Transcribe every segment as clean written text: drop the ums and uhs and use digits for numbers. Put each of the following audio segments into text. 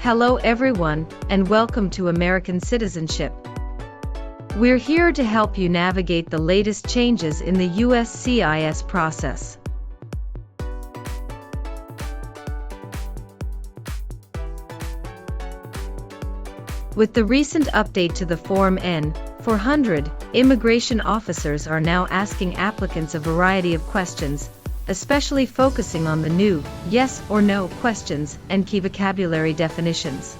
Hello everyone, and welcome to American Citizenship. We're here to help you navigate the latest changes in the USCIS process. With the recent update to the Form N-400, immigration officers are now asking applicants a variety of questions, especially focusing on the new yes or no questions and key vocabulary definitions.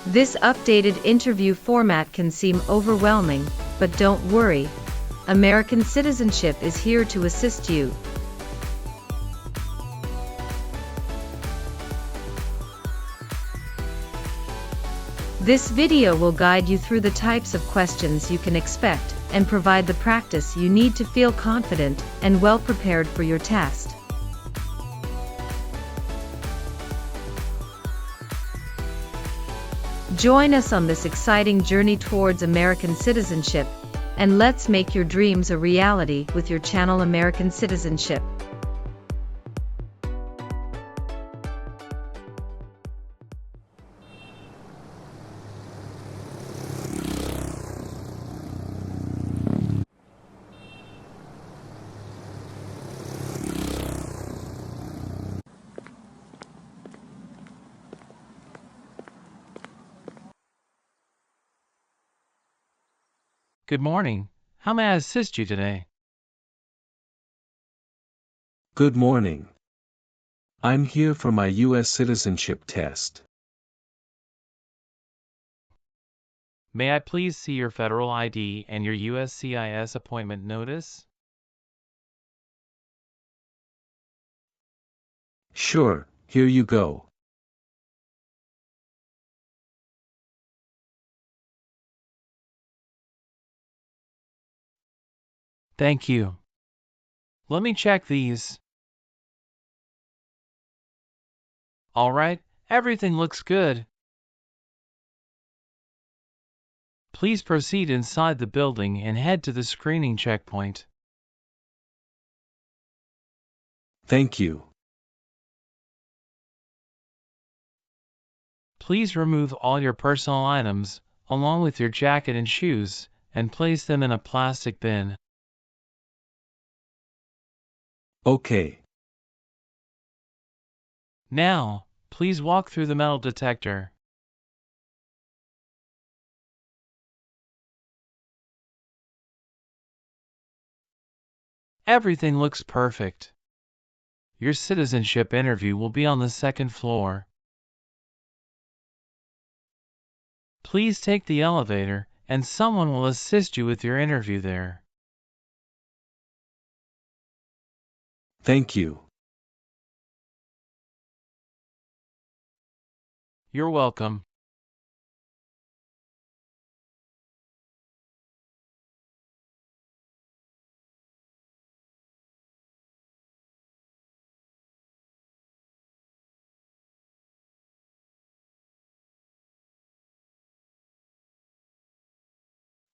This updated interview format can seem overwhelming, but don't worry. American Citizenship is here to assist you. This video will guide you through the types of questions you can expect and provide the practice you need to feel confident and well prepared for your test. Join us on this exciting journey towards American citizenship, and let's make your dreams a reality with your channel American Citizenship. Good morning. How may I assist you today? Good morning. I'm here for my US citizenship test. May I please see your federal ID and your USCIS appointment notice? Sure, here you go. Thank you. Let me check these. All right, everything looks good. Please proceed inside the building and head to the screening checkpoint. Thank you. Please remove all your personal items, along with your jacket and shoes, and place them in a plastic bin. Okay. Now, please walk through the metal detector. Everything looks perfect. Your citizenship interview will be on the second floor. Please take the elevator, and someone will assist you with your interview there. Thank you. You're welcome.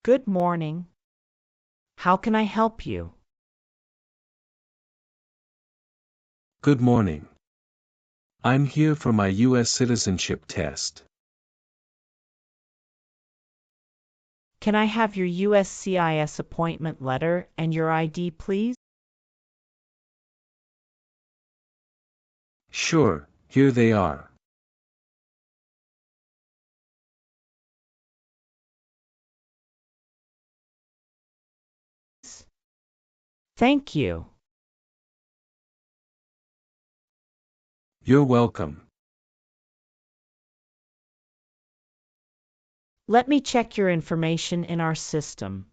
Good morning. How can I help you? Good morning. I'm here for my US citizenship test. Can I have your USCIS appointment letter and your ID, please? Sure, here they are. Thank you. You're welcome. Let me check your information in our system.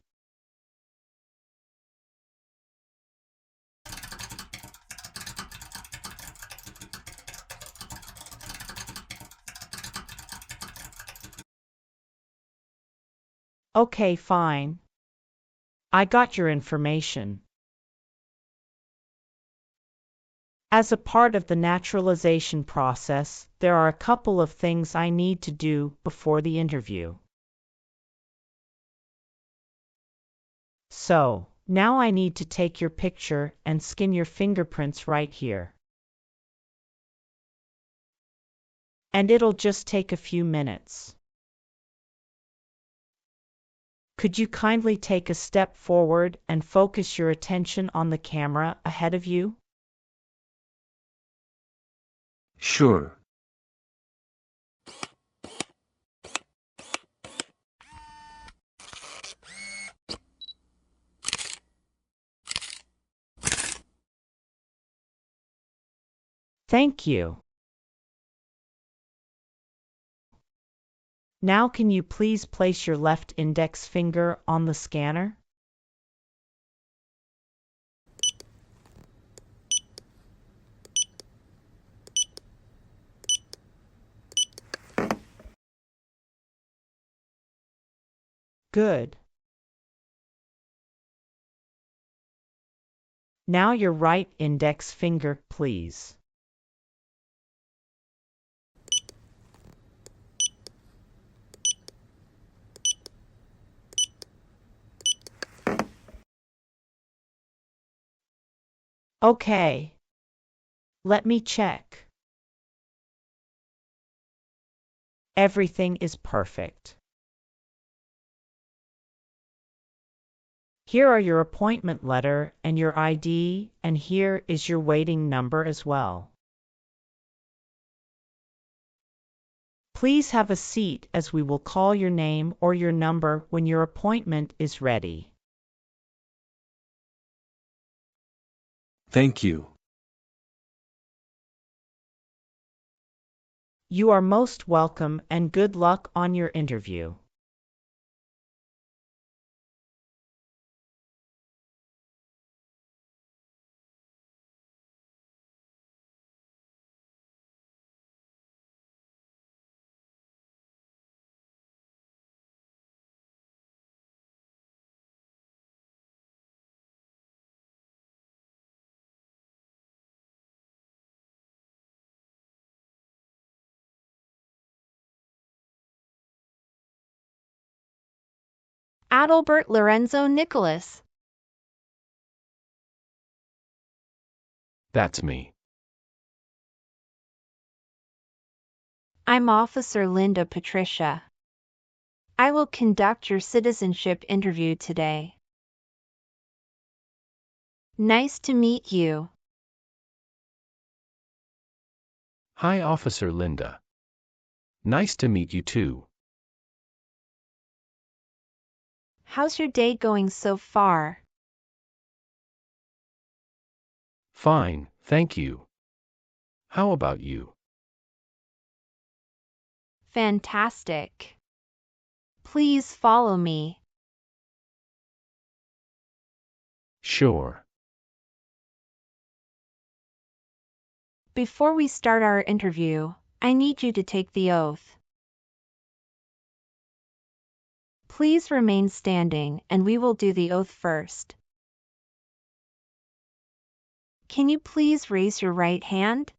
Okay, fine. I got your information. As a part of the naturalization process, there are a couple of things I need to do before the interview. So, Now I need to take your picture and scan your fingerprints right here. And it'll just take a few minutes. Could you kindly take a step forward and focus your attention on the camera ahead of you? Sure. Thank you. Now can you please place your left index finger on the scanner? Good. Now your right index finger, please. Okay. Let me check. Everything is perfect. Here are your appointment letter and your ID, and here is your waiting number as well. Please have a seat as we will call your name or your number when your appointment is ready. Thank you. You are most welcome and good luck on your interview. Adalbert Lorenzo Nicholas. That's me. I'm Officer Linda Patricia. I will conduct your citizenship interview today. Nice to meet you. Hi, Officer Linda. Nice to meet you too. How's your day going so far? Fine, thank you. How about you? Fantastic. Please follow me. Sure. Before we start our interview, I need you to take the oath. Please remain standing and we will do the oath first. Can you please raise your right hand?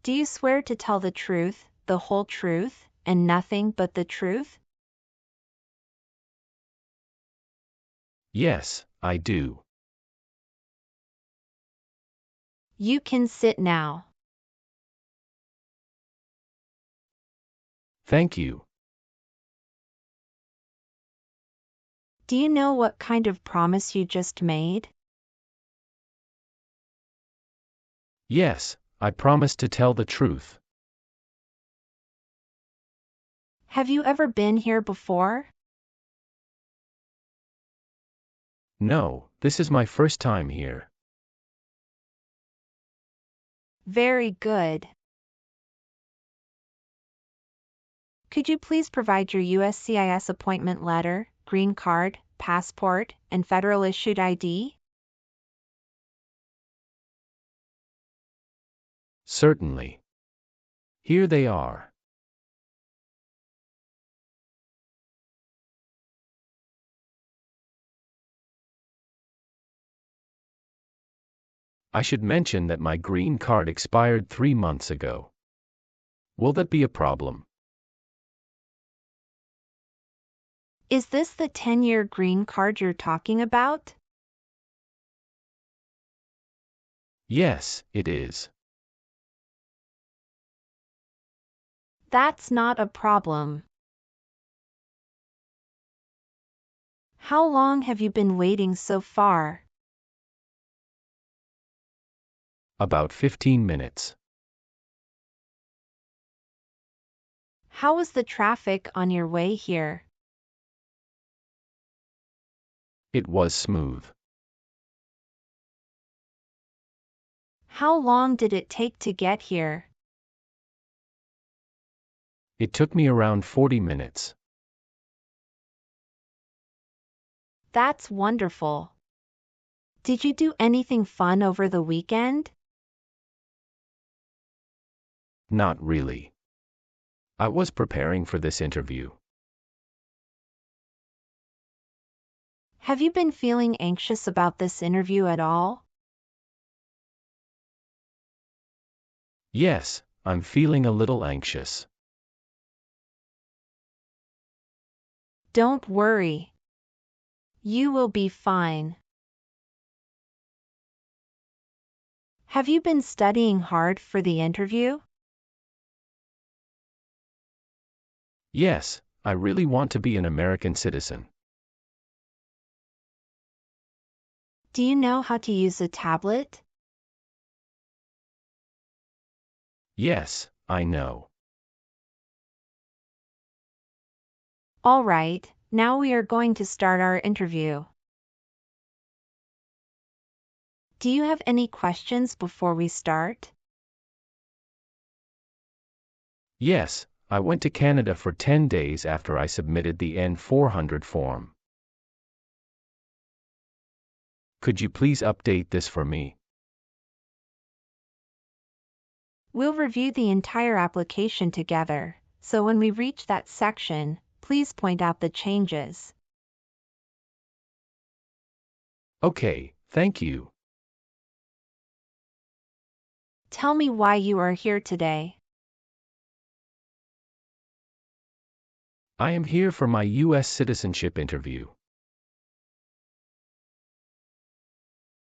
Do you swear to tell the truth, the whole truth, and nothing but the truth? Yes, I do. You can sit now. Thank you. Do you know what kind of promise you just made? Yes, I promise to tell the truth. Have you ever been here before? No, this is my first time here. Very good. Could you please provide your USCIS appointment letter, green card, passport, and federal issued ID? Certainly. Here they are. I should mention that my green card expired 3 months ago. Will that be a problem? Is this the 10-year green card you're talking about? Yes, it is. That's not a problem. How long have you been waiting so far? About 15 minutes. How was the traffic on your way here? It was smooth. How long did it take to get here? It took me around 40 minutes. That's wonderful. Did you do anything fun over the weekend? Not really. I was preparing for this interview. Have you been feeling anxious about this interview at all? Yes, I'm feeling a little anxious. Don't worry. You will be fine. Have you been studying hard for the interview? Yes, I really want to be an American citizen. Do you know how to use a tablet? Yes, I know. All right, now we are going to start our interview. Do you have any questions before we start? Yes, I went to Canada for 10 days after I submitted the N-400 form. Could you please update this for me? We'll review the entire application together, so when we reach that section, please point out the changes. Okay, thank you. Tell me why you are here today. I am here for my US citizenship interview.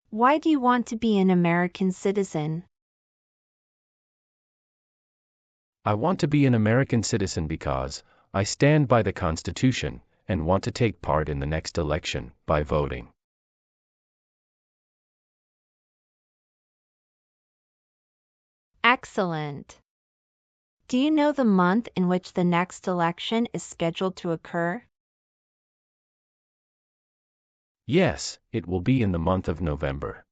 Why do you want to be an American citizen? I want to be an American citizen because I stand by the Constitution and want to take part in the next election by voting. Excellent. Do you know the month in which the next election is scheduled to occur? Yes, it will be in the month of November.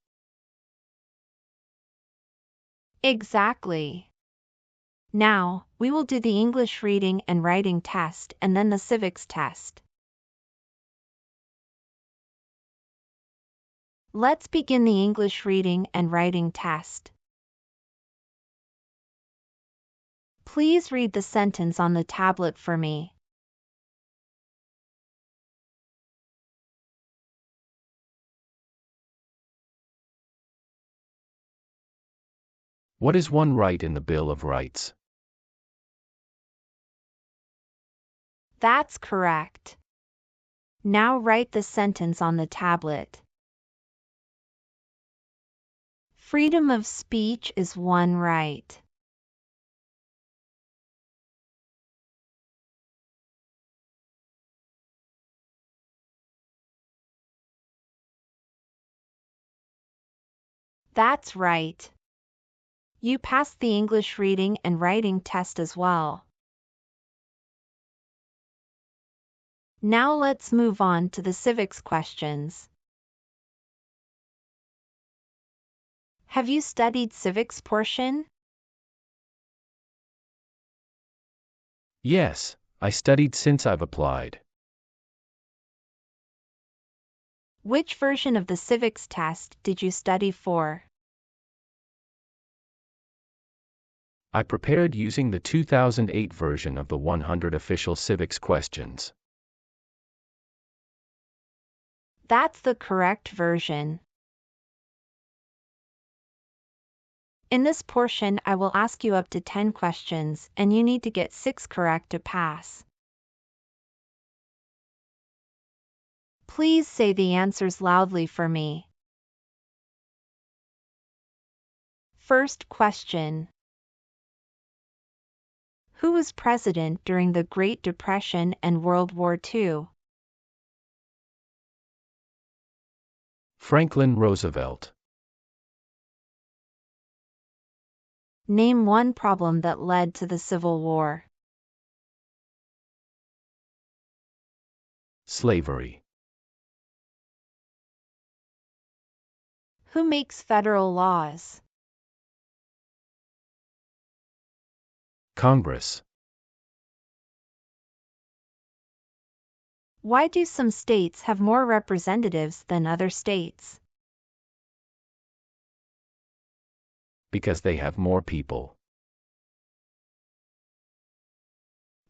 Exactly. Now, we will do the English reading and writing test and then the civics test. Let's begin the English reading and writing test. Please read the sentence on the tablet for me. What is one right in the Bill of Rights? That's correct. Now write the sentence on the tablet. Freedom of speech is one right. That's right. You passed the English reading and writing test as well. Now let's move on to the civics questions. Have you studied civics portion? Yes, I studied since I've applied. Which version of the civics test did you study for? I prepared using the 2008 version of the 100 official civics questions. That's the correct version. In this portion, I will ask you up to 10 questions, and you need to get 6 correct to pass. Please say the answers loudly for me. First question. Who was president during the Great Depression and World War II? Franklin Roosevelt. Name one problem that led to the Civil War. Slavery. Who makes federal laws? Congress. Why do some states have more representatives than other states? Because they have more people.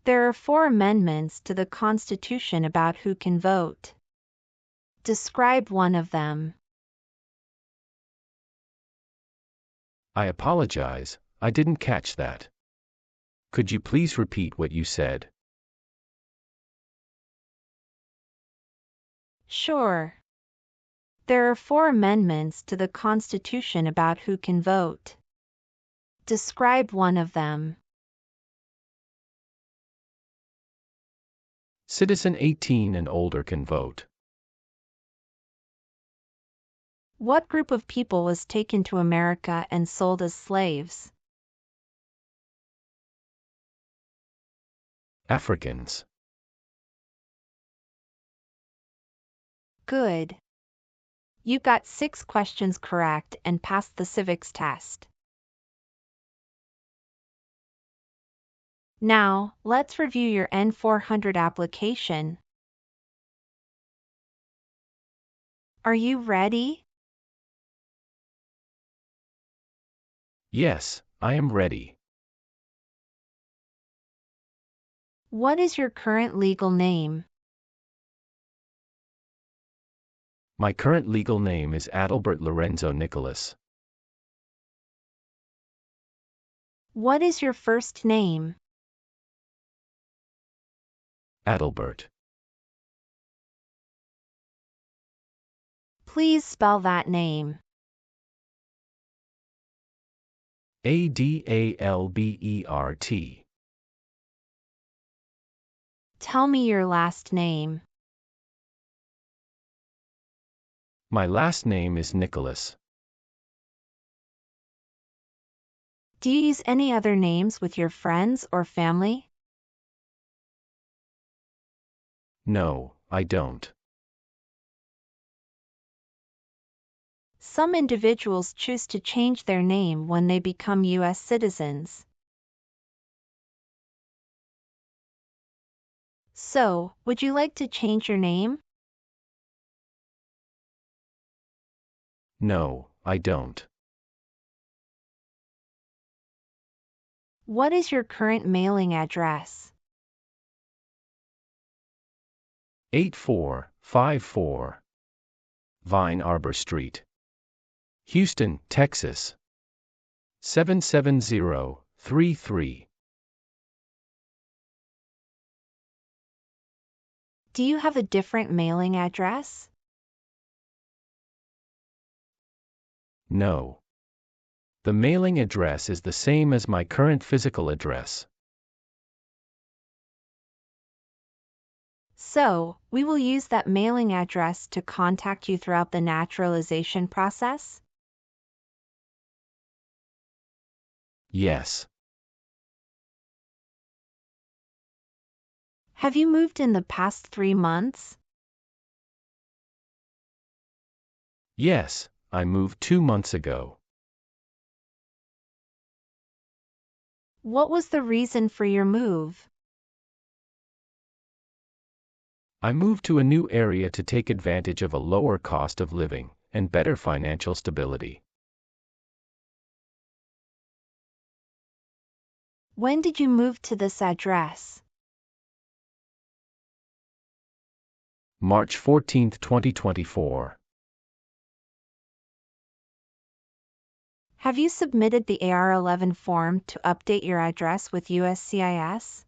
There are 4 amendments to the Constitution about who can vote. Describe one of them. I apologize, I didn't catch that. Could you please repeat what you said? Sure. There are 4 amendments to the Constitution about who can vote. Describe one of them. Citizen 18 and older can vote. What group of people was taken to America and sold as slaves? Africans. Good. You got 6 questions correct and passed the civics test. Now, let's review your N400 application. Are you ready? Yes, I am ready. What is your current legal name? My current legal name is Adalbert Lorenzo Nicholas. What is your first name? Adalbert. Please spell that name. Adalbert. Tell me your last name. My last name is Nicholas. Do you use any other names with your friends or family? No, I don't. Some individuals choose to change their name when they become US citizens. So, would you like to change your name? No, I don't. What is your current mailing address? 8454 Vine Arbor Street, Houston, Texas 77033. Do you have a different mailing address? No. The mailing address is the same as my current physical address. So, we will use that mailing address to contact you throughout the naturalization process? Yes. Have you moved in the past 3 months? Yes, I moved 2 months ago. What was the reason for your move? I moved to a new area to take advantage of a lower cost of living and better financial stability. When did you move to this address? March 14, 2024. Have you submitted the AR-11 form to update your address with USCIS?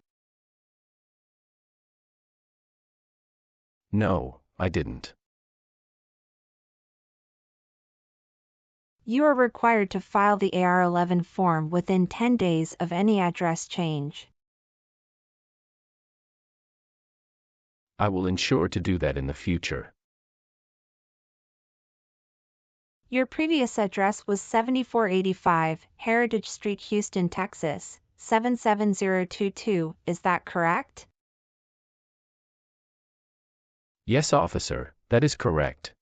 No, I didn't. You are required to file the AR-11 form within 10 days of any address change. I will ensure to do that in the future. Your previous address was 7485 Heritage Street, Houston, Texas, 77022, is that correct? Yes, officer, that is correct.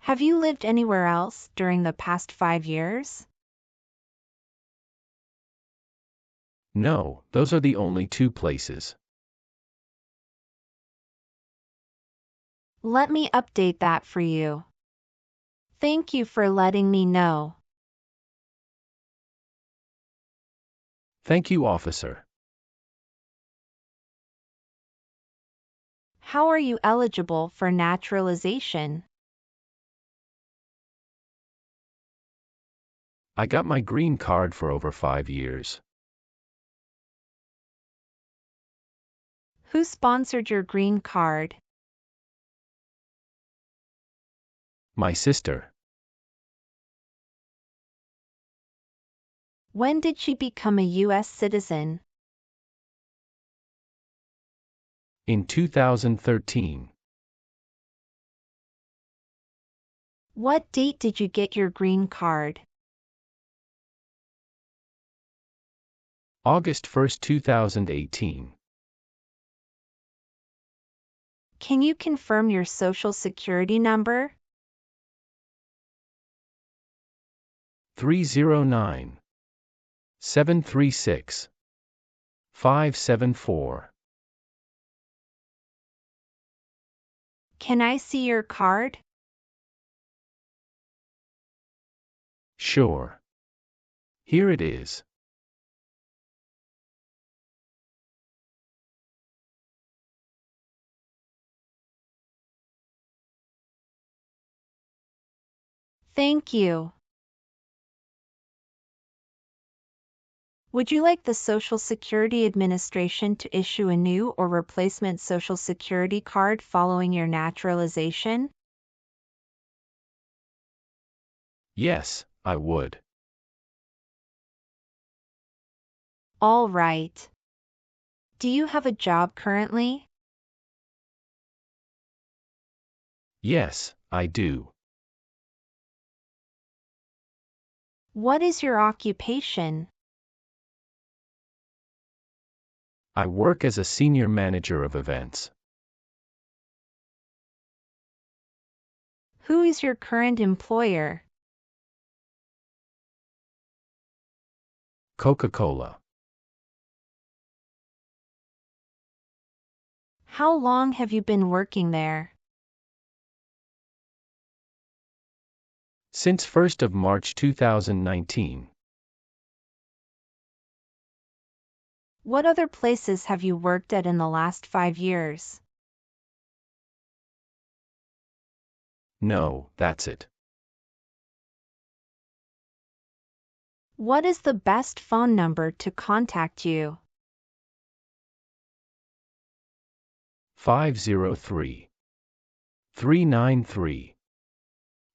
Have you lived anywhere else during the past 5 years? No, those are the only two places. Let me update that for you. Thank you for letting me know. Thank you, officer. How are you eligible for naturalization? I got my green card for over 5 years. Who sponsored your green card? My sister. When did she become a US citizen? In 2013. What date did you get your green card? August 1, 2018. Can you confirm your social security number? 309 736 574. Can I see your card? Sure. Here it is. Thank you. Would you like the Social Security Administration to issue a new or replacement Social Security card following your naturalization? Yes, I would. All right. Do you have a job currently? Yes, I do. What is your occupation? I work as a senior manager of events. Who is your current employer? Coca-Cola. How long have you been working there? Since 1st of March 2019. What other places have you worked at in the last 5 years? No, that's it. What is the best phone number to contact you? 503 393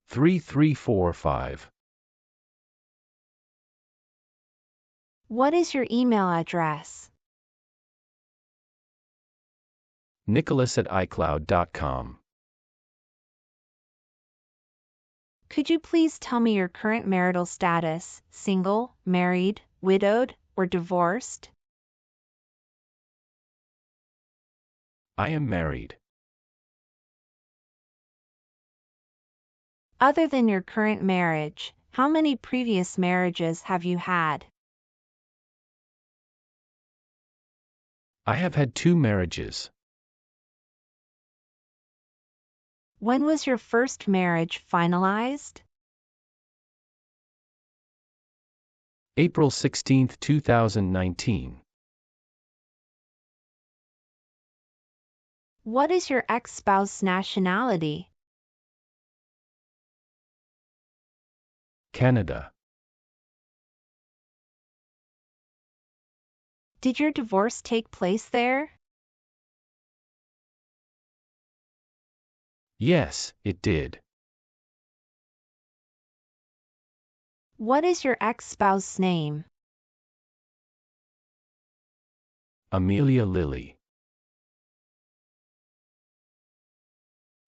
3345. What is your email address? Nicholas@icloud.com. Could you please tell me your current marital status, single, married, widowed, or divorced? I am married. Other than your current marriage, how many previous marriages have you had? I have had 2 marriages. When was your first marriage finalized? April 16, 2019. What is your ex-spouse's nationality? Canada. Did your divorce take place there? Yes, it did. What is your ex-spouse's name? Amelia Lilly.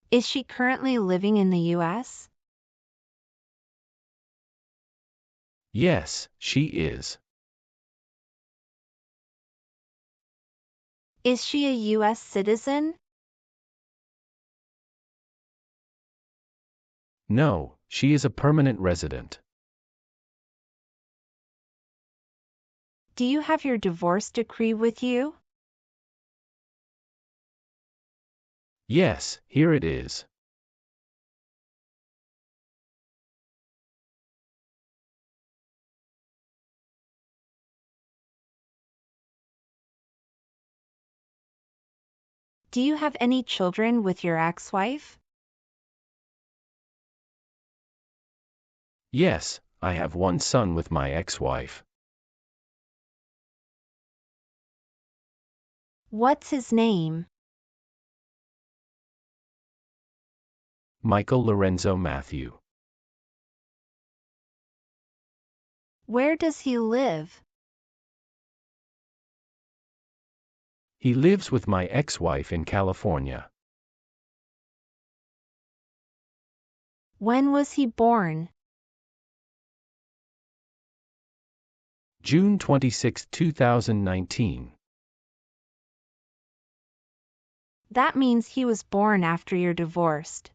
Is she currently living in the U.S.? Yes, she is. Is she a U.S. citizen? No, she is a permanent resident. Do you have your divorce decree with you? Yes, here it is. Do you have any children with your ex-wife? Yes, I have one son with my ex-wife. What's his name? Michael Lorenzo Matthew. Where does he live? He lives with my ex-wife in California. When was he born? June 26, 2019. That means he was born after you're divorced.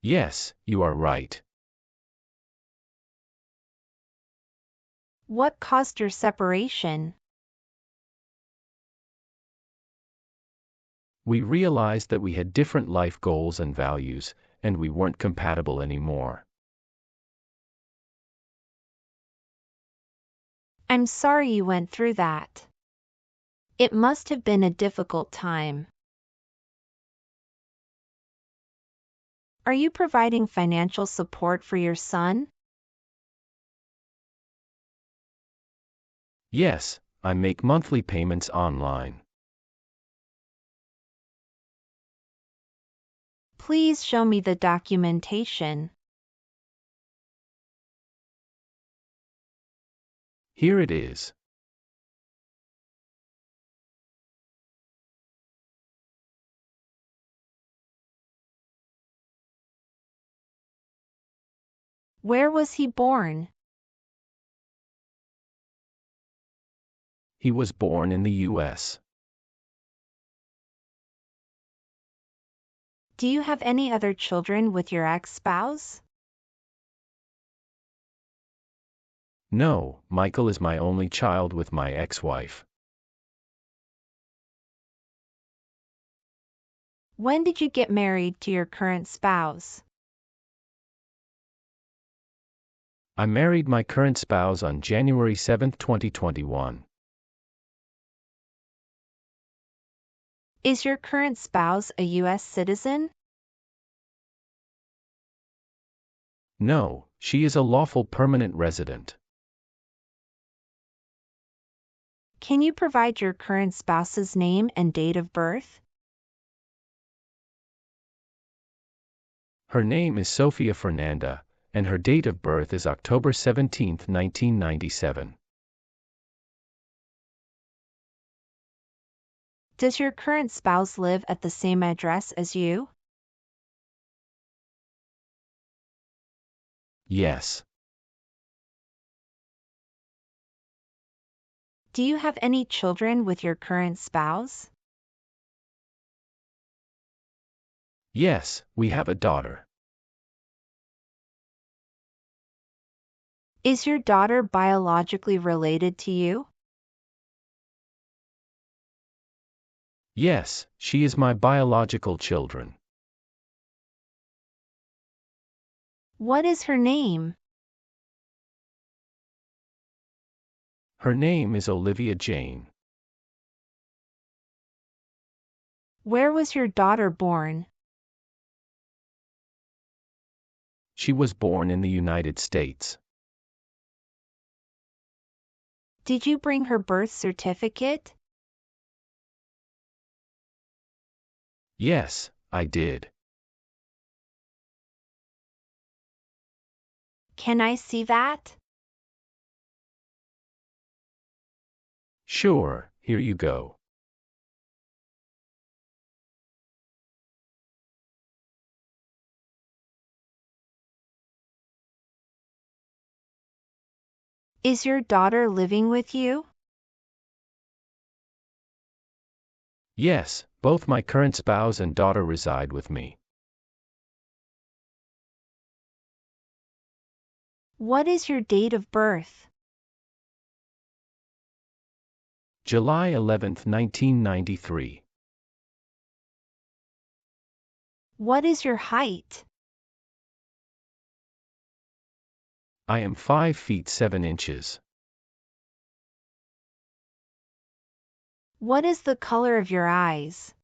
Yes, you are right. What caused your separation? We realized that we had different life goals and values, and we weren't compatible anymore. I'm sorry you went through that. It must have been a difficult time. Are you providing financial support for your son? Yes, I make monthly payments online. Please show me the documentation. Here it is. Where was he born? He was born in the U.S. Do you have any other children with your ex-spouse? No, Michael is my only child with my ex-wife. When did you get married to your current spouse? I married my current spouse on January 7, 2021. Is your current spouse a U.S. citizen? No, she is a lawful permanent resident. Can you provide your current spouse's name and date of birth? Her name is Sofia Fernanda, and her date of birth is October 17, 1997. Does your current spouse live at the same address as you? Yes. Do you have any children with your current spouse? Yes, we have a daughter. Is your daughter biologically related to you? Yes, she is my biological children. What is her name? Her name is Olivia Jane. Where was your daughter born? She was born in the United States. Did you bring her birth certificate? Yes, I did. Can I see that? Sure, here you go. Is your daughter living with you? Yes, both my current spouse and daughter reside with me. What is your date of birth? July 11, 1993. What is your height? I am 5 feet 7 inches. What is the color of your eyes?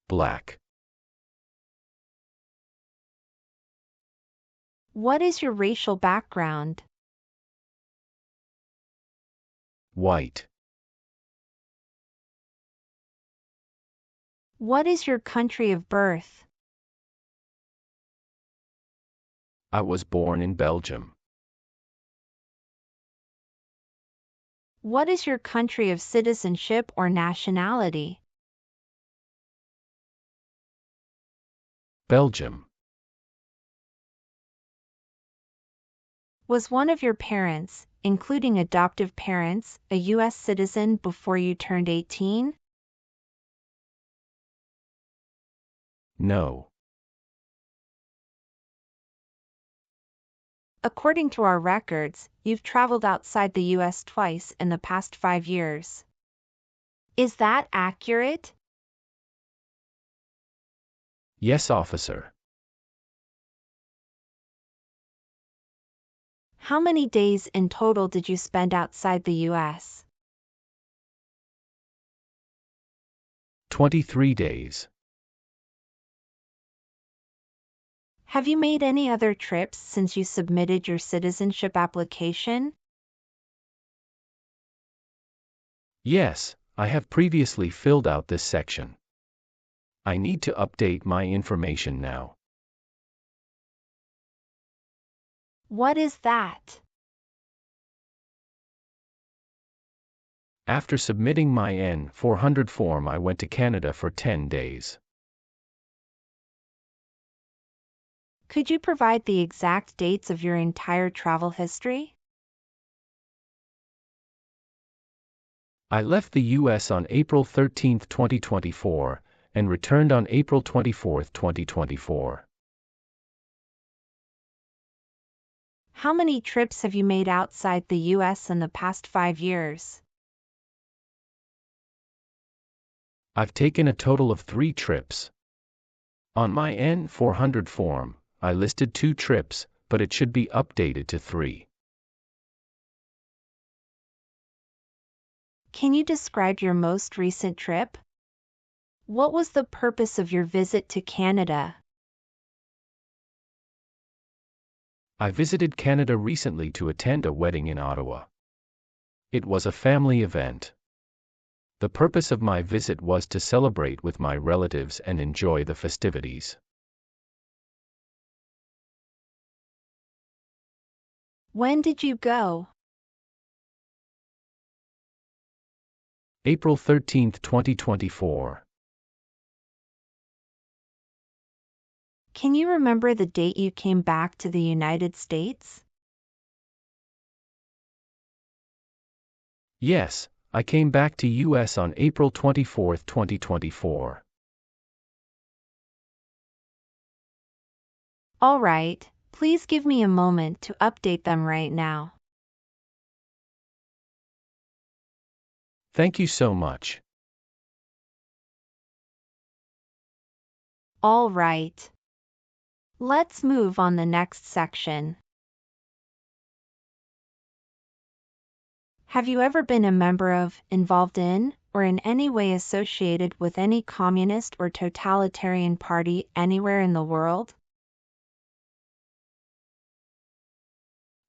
Black. What is your racial background? White. What is your country of birth? I was born in Belgium. What is your country of citizenship or nationality? Belgium. Was one of your parents, including adoptive parents, a US citizen before you turned 18? No. According to our records, you've traveled outside the US twice in the past 5 years. Is that accurate? Yes, officer. How many days in total did you spend outside the US? 23 days. Have you made any other trips since you submitted your citizenship application? Yes, I have previously filled out this section. I need to update my information now. What is that? After submitting my N-400 form, I went to Canada for 10 days. Could you provide the exact dates of your entire travel history? I left the U.S. on April 13, 2024, and returned on April 24, 2024. How many trips have you made outside the US in the past 5 years? I've taken a total of 3 trips. On my N-400 form, I listed 2 trips, but it should be updated to 3. Can you describe your most recent trip? What was the purpose of your visit to Canada? I visited Canada recently to attend a wedding in Ottawa. It was a family event. The purpose of my visit was to celebrate with my relatives and enjoy the festivities. When did you go? April 13, 2024. Can you remember the date you came back to the United States? Yes, I came back to US on April 24, 2024. All right, please give me a moment to update them right now. Thank you so much. All right. Let's move on the next section. Have you ever been a member of, involved in, or in any way associated with any communist or totalitarian party anywhere in the world?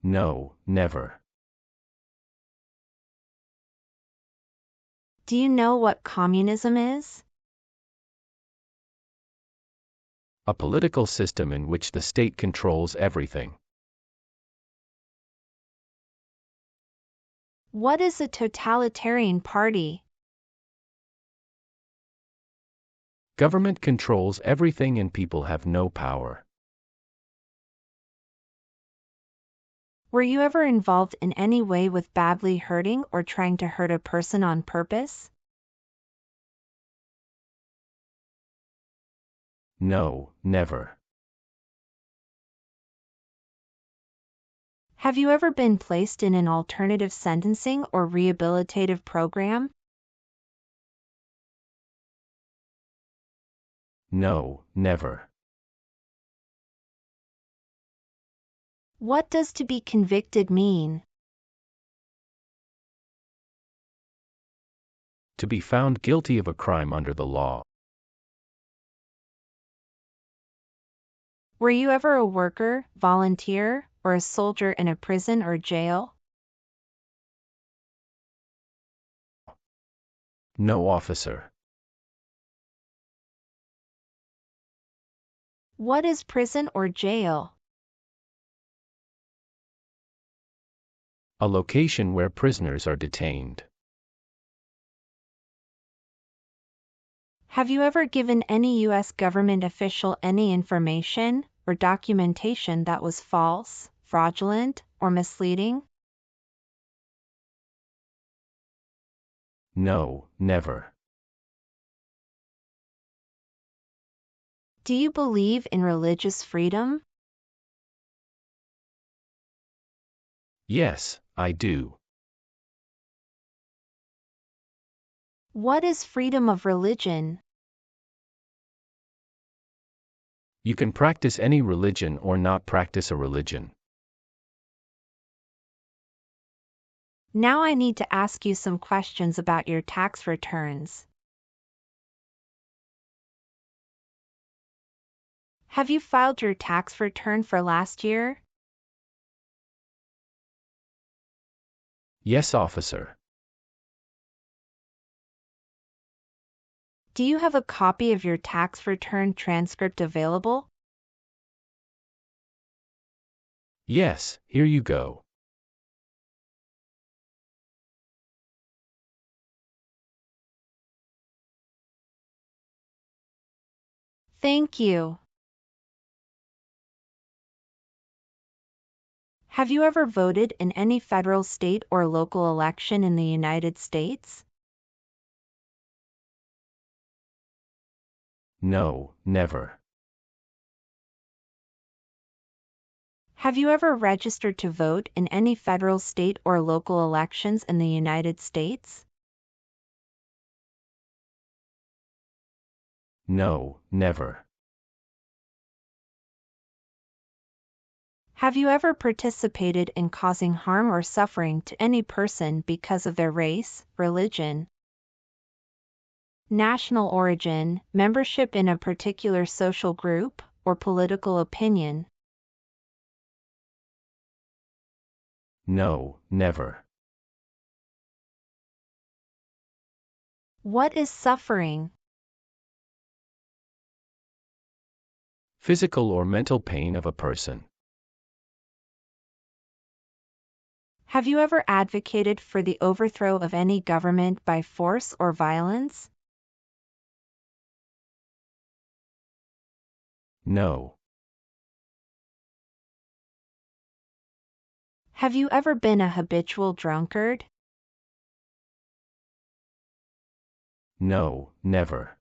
No, never. Do you know what communism is? A political system in which the state controls everything. What is a totalitarian party? Government controls everything and people have no power. Were you ever involved in any way with badly hurting or trying to hurt a person on purpose? No, never. Have you ever been placed in an alternative sentencing or rehabilitative program? No, never. What does to be convicted mean? To be found guilty of a crime under the law. Were you ever a worker, volunteer, or a soldier in a prison or jail? No, officer. What is prison or jail? A location where prisoners are detained. Have you ever given any U.S. government official any information or documentation that was false, fraudulent, or misleading? No, never. Do you believe in religious freedom? Yes, I do. What is freedom of religion? You can practice any religion or not practice a religion. Now I need to ask you some questions about your tax returns. Have you filed your tax return for last year? Yes, officer. Do you have a copy of your tax return transcript available? Yes, here you go. Thank you. Have you ever voted in any federal, state, or local election in the United States? No, never. Have you ever registered to vote in any federal, state, or local elections in the United States? No, never. Have you ever participated in causing harm or suffering to any person because of their race, religion, national origin, membership in a particular social group, or political opinion? No, never. What is suffering? Physical or mental pain of a person. Have you ever advocated for the overthrow of any government by force or violence? No. Have you ever been a habitual drunkard? No, never.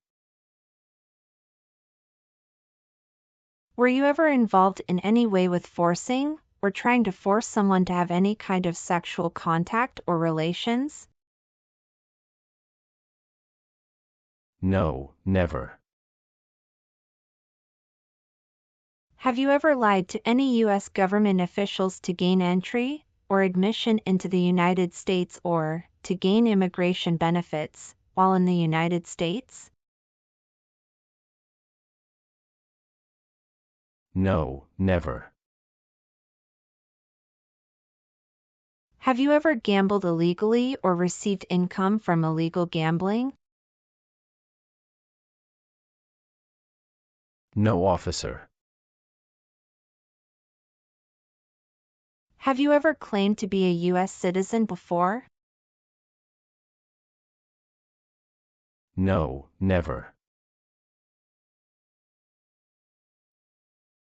Were you ever involved in any way with forcing, or trying to force someone to have any kind of sexual contact or relations? No, never. Have you ever lied to any U.S. government officials to gain entry or admission into the United States or to gain immigration benefits, while in the United States? No, never. Have you ever gambled illegally or received income from illegal gambling? No, officer. Have you ever claimed to be a U.S. citizen before? No, never.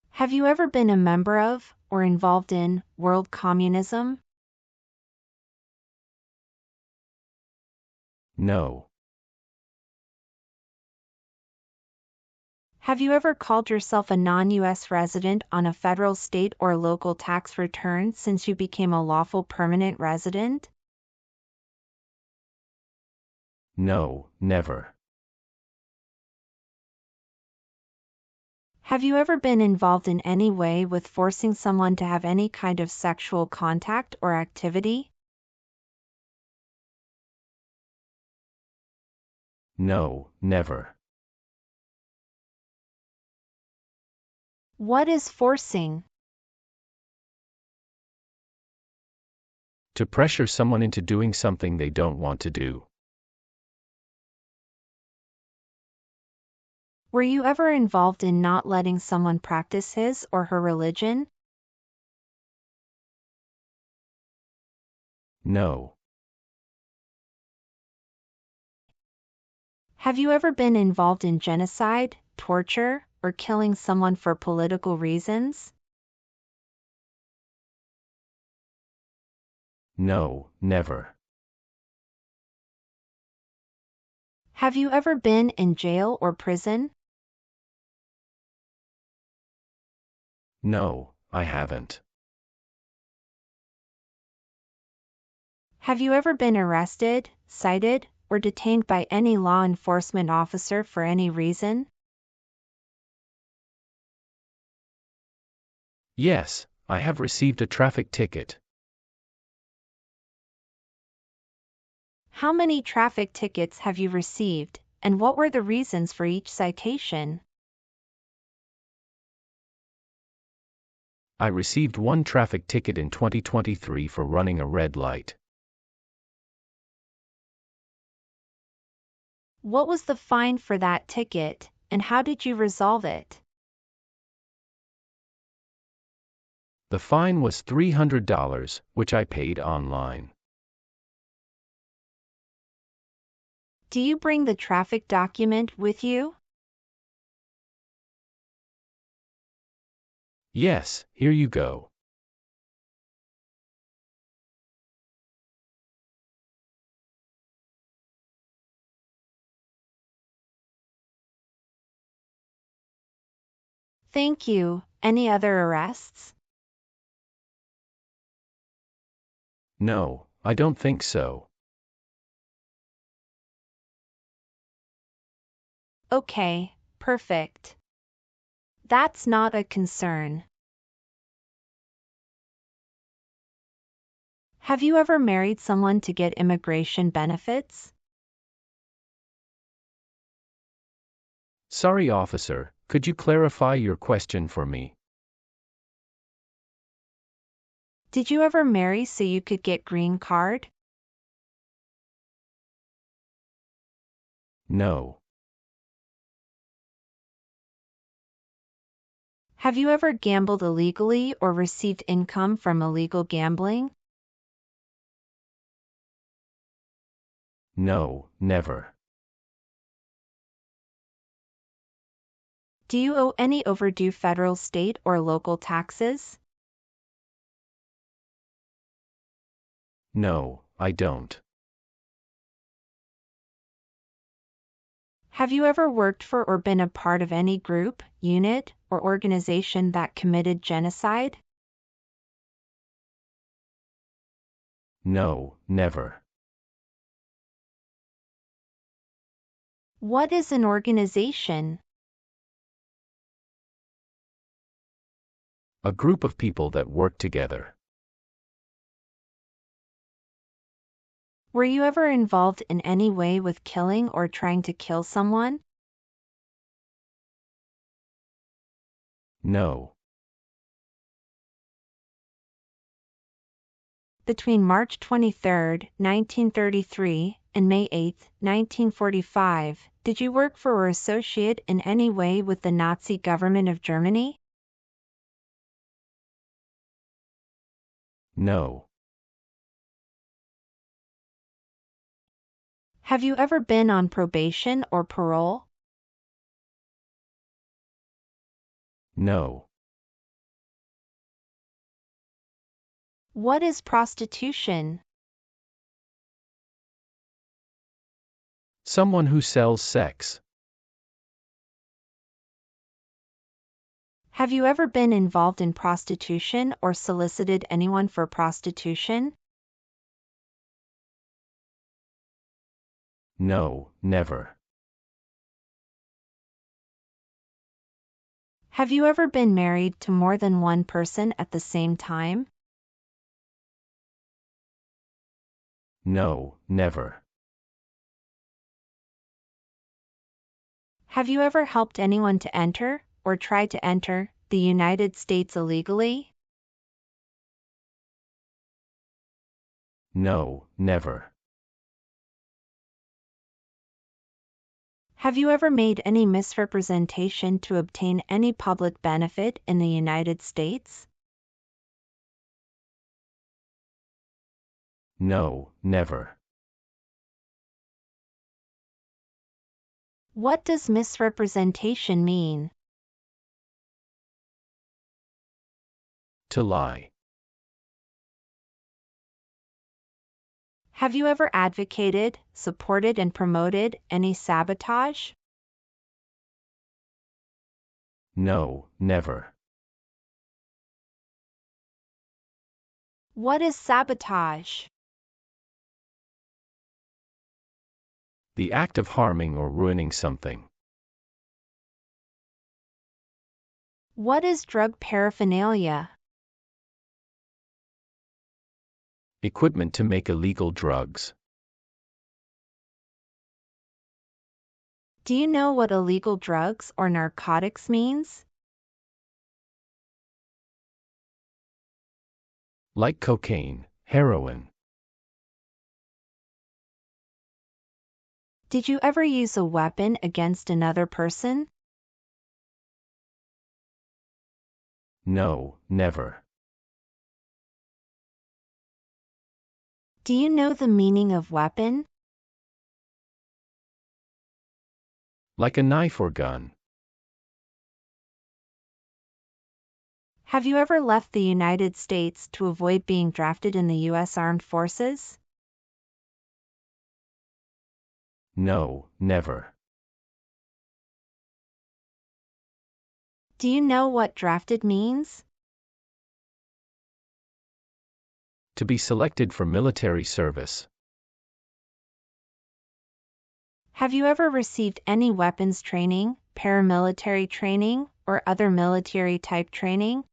Have you ever been a member of or involved in world communism? No. Have you ever called yourself a non-U.S. resident on a federal, state, or local tax return since you became a lawful permanent resident? No, never. Have you ever been involved in any way with forcing someone to have any kind of sexual contact or activity? No, never. What is forcing? To pressure someone into doing something they don't want to do. Were you ever involved in not letting someone practice his or her religion? No. Have you ever been involved in genocide, torture, or killing someone for political reasons? No, never. Have you ever been in jail or prison? No, I haven't. Have you ever been arrested, cited, or detained by any law enforcement officer for any reason? Yes, I have received a traffic ticket. How many traffic tickets have you received, and what were the reasons for each citation? I received one traffic ticket in 2023 for running a red light. What was the fine for that ticket, and how did you resolve it? The fine was $300, which I paid online. Do you bring the traffic document with you? Yes, here you go. Thank you. Any other arrests? No, I don't think so. Okay, perfect. That's not a concern. Have you ever married someone to get immigration benefits? Sorry, officer, could you clarify your question for me? Did you ever marry so you could get green card? No. Have you ever gambled illegally or received income from illegal gambling? No, never. Do you owe any overdue federal, state, or local taxes? No, I don't. Have you ever worked for or been a part of any group, unit, or organization that committed genocide? No, never. What is an organization? A group of people that work together. Were you ever involved in any way with killing or trying to kill someone? No. Between March 23, 1933, and May 8, 1945, did you work for or associate in any way with the Nazi government of Germany? No. Have you ever been on probation or parole? No. What is prostitution? Someone who sells sex. Have you ever been involved in prostitution or solicited anyone for prostitution? No, never. Have you ever been married to more than one person at the same time? No, never. Have you ever helped anyone to enter, or try to enter, the United States illegally? No, never. Have you ever made any misrepresentation to obtain any public benefit in the United States? No, never. What does misrepresentation mean? To lie. Have you ever advocated, supported, and promoted any sabotage? No, never. What is sabotage? The act of harming or ruining something. What is drug paraphernalia? Equipment to make illegal drugs. Do you know what illegal drugs or narcotics means? Like cocaine, heroin. Did you ever use a weapon against another person? No, never. Do you know the meaning of weapon? Like a knife or gun. Have you ever left the United States to avoid being drafted in the U.S. Armed Forces? No, never. Do you know what drafted means? To be selected for military service. Have you ever received any weapons training, paramilitary training, or other military type training?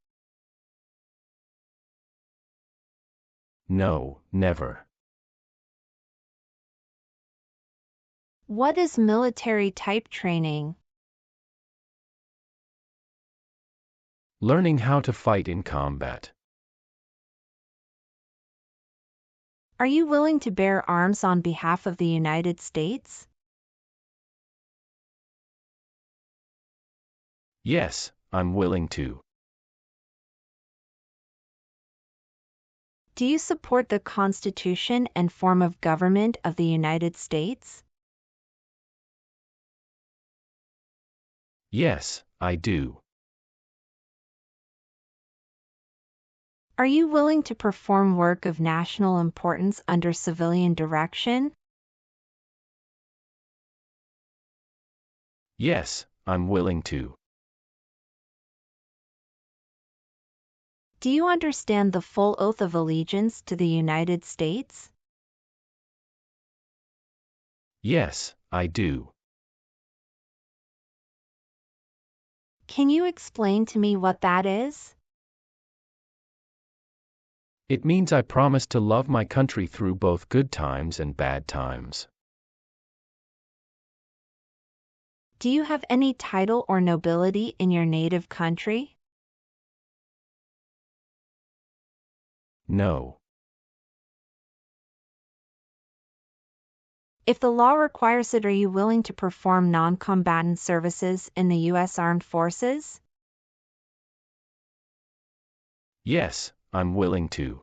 No, never. What is military type training? Learning how to fight in combat. Are you willing to bear arms on behalf of the United States? Yes, I'm willing to. Do you support the Constitution and form of government of the United States? Yes, I do. Are you willing to perform work of national importance under civilian direction? Yes, I'm willing to. Do you understand the full oath of allegiance to the United States? Yes, I do. Can you explain to me what that is? It means I promise to love my country through both good times and bad times. Do you have any title or nobility in your native country? No. If the law requires it, are you willing to perform non-combatant services in the U.S. Armed Forces? Yes, I'm willing to.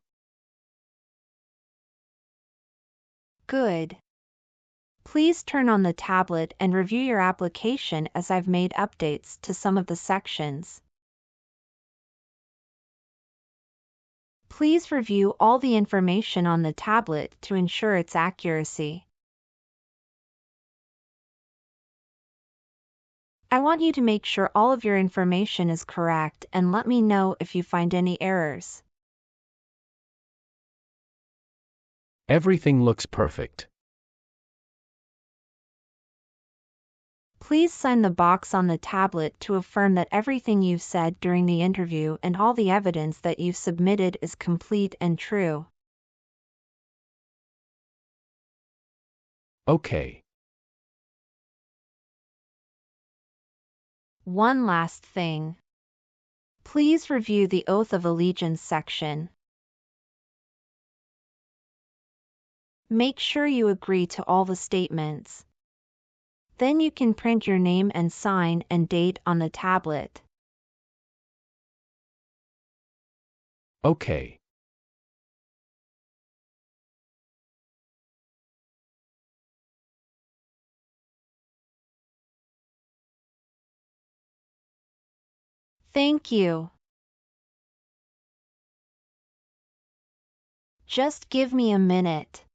Good. Please turn on the tablet and review your application as I've made updates to some of the sections. Please review all the information on the tablet to ensure its accuracy. I want you to make sure all of your information is correct and let me know if you find any errors. Everything looks perfect. Please sign the box on the tablet to affirm that everything you've said during the interview and all the evidence that you've submitted is complete and true. Okay. One last thing. Please review the Oath of Allegiance section. Make sure you agree to all the statements. Then you can print your name and sign and date on the tablet. Okay. Thank you. Just give me a minute.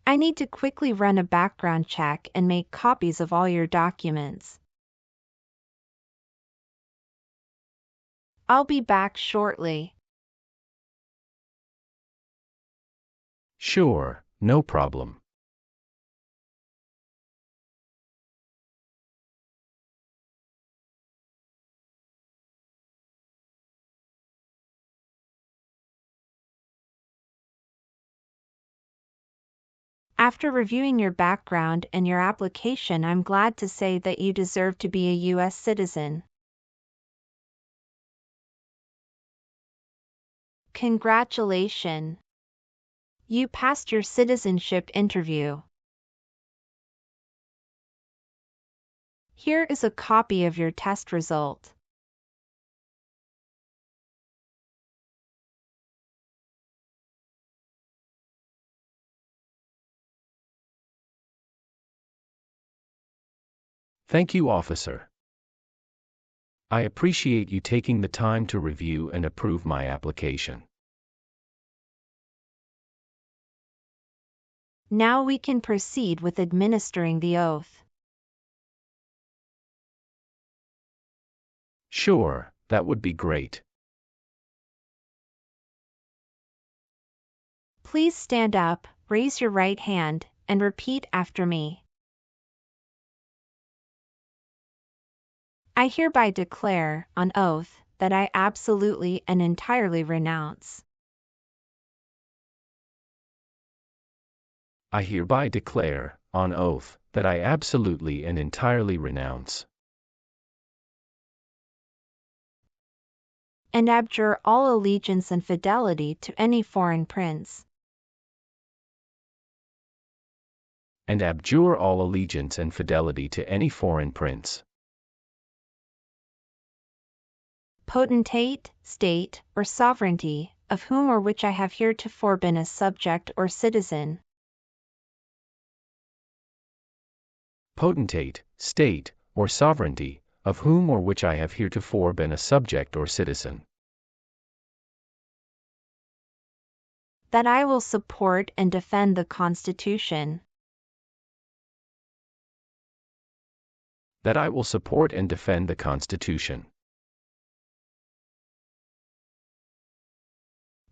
I need to quickly run a background check and make copies of all your documents. I'll be back shortly. Sure, no problem. After reviewing your background and your application, I'm glad to say that you deserve to be a U.S. citizen. Congratulations! You passed your citizenship interview. Here is a copy of your test result. Thank you, officer. I appreciate you taking the time to review and approve my application. Now we can proceed with administering the oath. Sure, that would be great. Please stand up, raise your right hand, and repeat after me. I hereby declare, on oath, that I absolutely and entirely renounce. I hereby declare, on oath, that I absolutely and entirely renounce and abjure all allegiance and fidelity to any foreign prince, and abjure all allegiance and fidelity to any foreign prince, potentate, state, or sovereignty, of whom or which I have heretofore been a subject or citizen, potentate, state, or sovereignty, of whom or which I have heretofore been a subject or citizen, that I will support and defend the Constitution, that I will support and defend the Constitution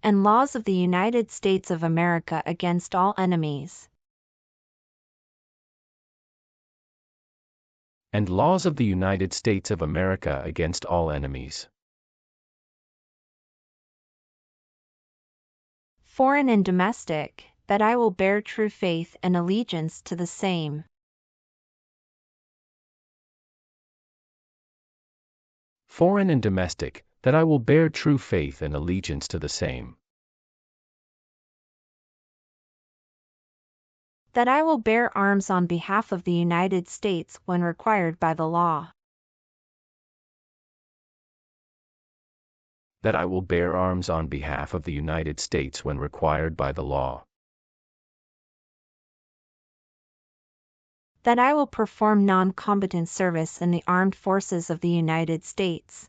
and laws of the United States of America against all enemies, and laws of the United States of America against all enemies, Foreign and domestic, that I will bear true faith and allegiance to the same. Foreign and domestic, that I will bear true faith and allegiance to the same. That I will bear arms on behalf of the United States when required by the law. That I will bear arms on behalf of the United States when required by the law. That I will perform non-combatant service in the armed forces of the United States.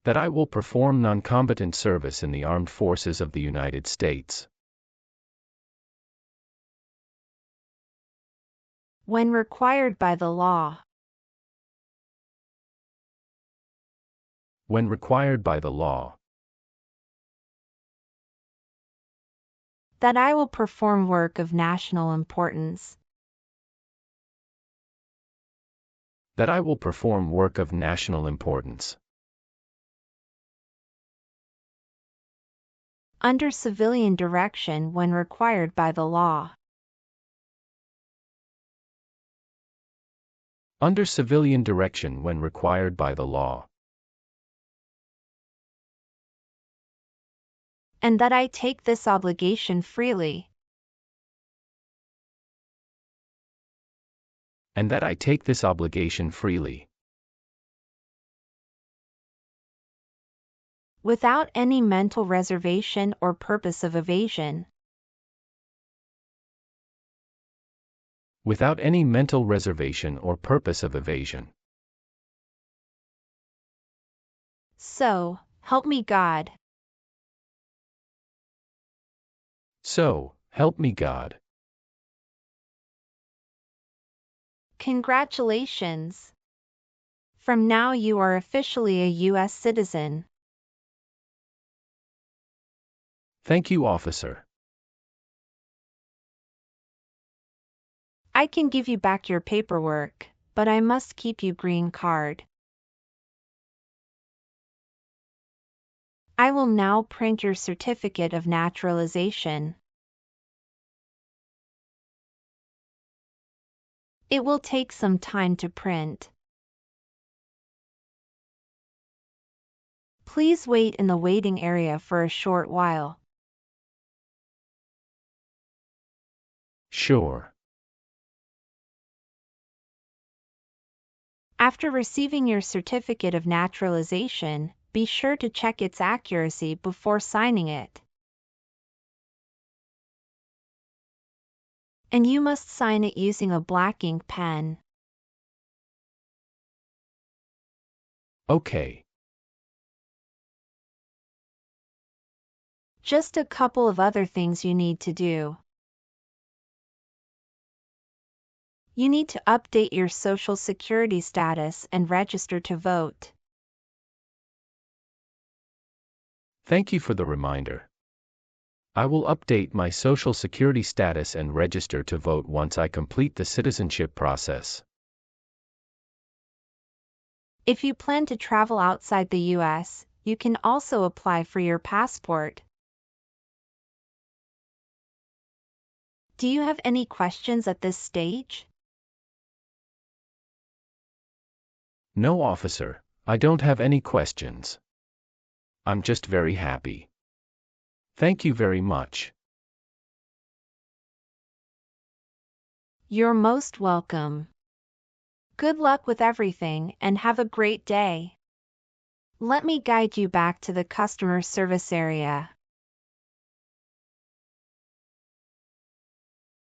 That I will perform non-combatant service in the armed forces of the United States. When required by the law. When required by the law. That I will perform work of national importance. That I will perform work of national importance. Under civilian direction when required by the law. Under civilian direction when required by the law. And that I take this obligation freely. And that I take this obligation freely. Without any mental reservation or purpose of evasion. Without any mental reservation or purpose of evasion. So, help me God. So, help me God. Congratulations. From now you are officially a US citizen. Thank you, officer. I can give you back your paperwork, but I must keep you green card. I will now print your certificate of naturalization. It will take some time to print. Please wait in the waiting area for a short while. Sure. After receiving your certificate of naturalization, be sure to check its accuracy before signing it. And you must sign it using a black ink pen. Okay. Just a couple of other things you need to do. You need to update your Social Security status and register to vote. Thank you for the reminder. I will update my Social Security status and register to vote once I complete the citizenship process. If you plan to travel outside the US, you can also apply for your passport. Do you have any questions at this stage? No, officer, I don't have any questions. I'm just very happy. Thank you very much. You're most welcome. Good luck with everything and have a great day. Let me guide you back to the customer service area.